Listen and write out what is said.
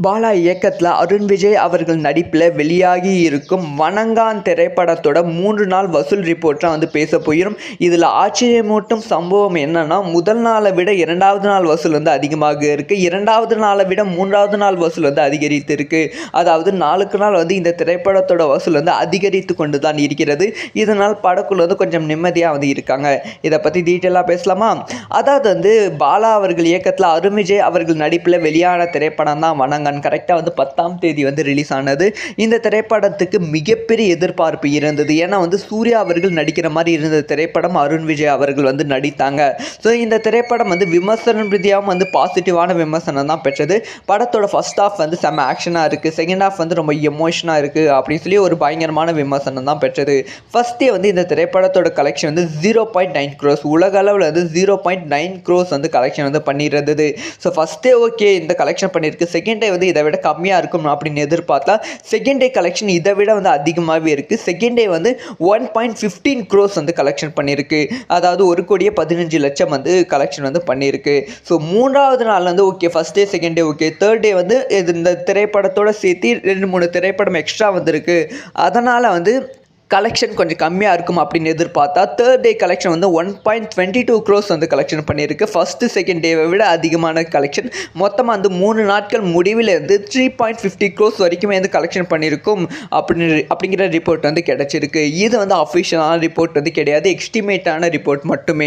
பாலா இயக்கத்தில் அருண் விஜய் அவர்கள் நடிப்பில் வெளியாகி இருக்கும் வணங்கான் திரைப்படத்தோட 3 நாள் வசூல் ரிப்போர்ட்டாக பேச போயிடும். இதில் ஆச்சரியமூட்டும் சம்பவம் என்னன்னா, முதல் நாளை விட 2வது நாள் வசூல் அதிகமாக இருக்குது. 2வது நாளை விட 3வது நாள் வசூல் அதிகரித்து இருக்குது. அதாவது நாளுக்கு நாள் இந்த திரைப்படத்தோட வசூல் அதிகரித்து கொண்டு தான் இருக்கிறது. இதனால் படக்குழு கொஞ்சம் நிம்மதியாக இருக்காங்க. இதை பற்றி டீட்டெயிலாக பேசலாமா? அதாவது பாலா அவர்கள் இயக்கத்தில் அருண் விஜய் அவர்கள் நடிப்பில் வெளியான திரைப்படம் தான் வணங்கான். கரெக்டாக 10ஆம் தேதி ரிலீஸ் ஆனது. இந்த திரைப்படத்துக்கு மிகப்பெரிய எதிர்பார்ப்பு இருந்தது. ஏன்னா சூர்யா அவர்கள் நடிக்கிற மாதிரி இருந்த திரைப்படம் அருண் விஜய் அவர்கள் நடித்தாங்க. ஸோ இந்த திரைப்படம் விமர்சனம் ரீதியாகவும் பாசிட்டிவான விமர்சனம் தான் பெற்றது. படத்தோட ஃபர்ஸ்ட் ஹாஃப் செம்ம ஆக்ஷனாக இருக்குது, செகண்ட் ஹாஃப் ரொம்ப எமோஷனாக இருக்குது அப்படின்னு சொல்லி ஒரு பயங்கரமான விமர்சனம் தான் பெற்றது. ஃபர்ஸ்டே இந்த திரைப்படத்தோட கலெக்ஷன் 0.9 crores, உலக அளவில் 0.9 crores கலெக்ஷன் பண்ணியிருந்தது. ஸோ ஃபர்ஸ்டே ஓகே இந்த கலெக்ஷன் பண்ணியிருக்கு, செகண்ட் டே இதை விட கம்மியாக இருக்கும் அப்படின்னு எதிர்பார்த்தா செகண்ட் டே கலெக்ஷன் இதை விட அதிகமாகவே இருக்குது. செகண்ட் டே 1.15 crores கலெக்ஷன் பண்ணியிருக்கு. அதாவது 1,15,00,000 கலெக்ஷன் பண்ணியிருக்கு. ஸோ 3வது நாள் okay, first day second day okay, third day இந்த திரைப்படத்தோட சேர்த்து 2-3 திரைப்படம் எக்ஸ்ட்ரா வந்திருக்கு. அதனால் கலெக்ஷன் கொஞ்சம் கம்மியாக இருக்கும் அப்படின்னு எதிர்பார்த்தா third day collection 1.22 crores collection பண்ணியிருக்கு. ஃபஸ்ட்டு செகண்ட் டேவை விட அதிகமான கலெக்ஷன். மொத்தமாக 3 நாட்கள் முடிவில் 3.50 crores வரைக்குமே கலெக்ஷன் பண்ணியிருக்கும் அப்படிங்கிற ரிப்போர்ட் கிடைச்சிருக்கு. இது அஃபிஷியலான ரிப்போர்ட் கிடையாது, எஸ்டிமேட்டான ரிப்போர்ட் மட்டுமே.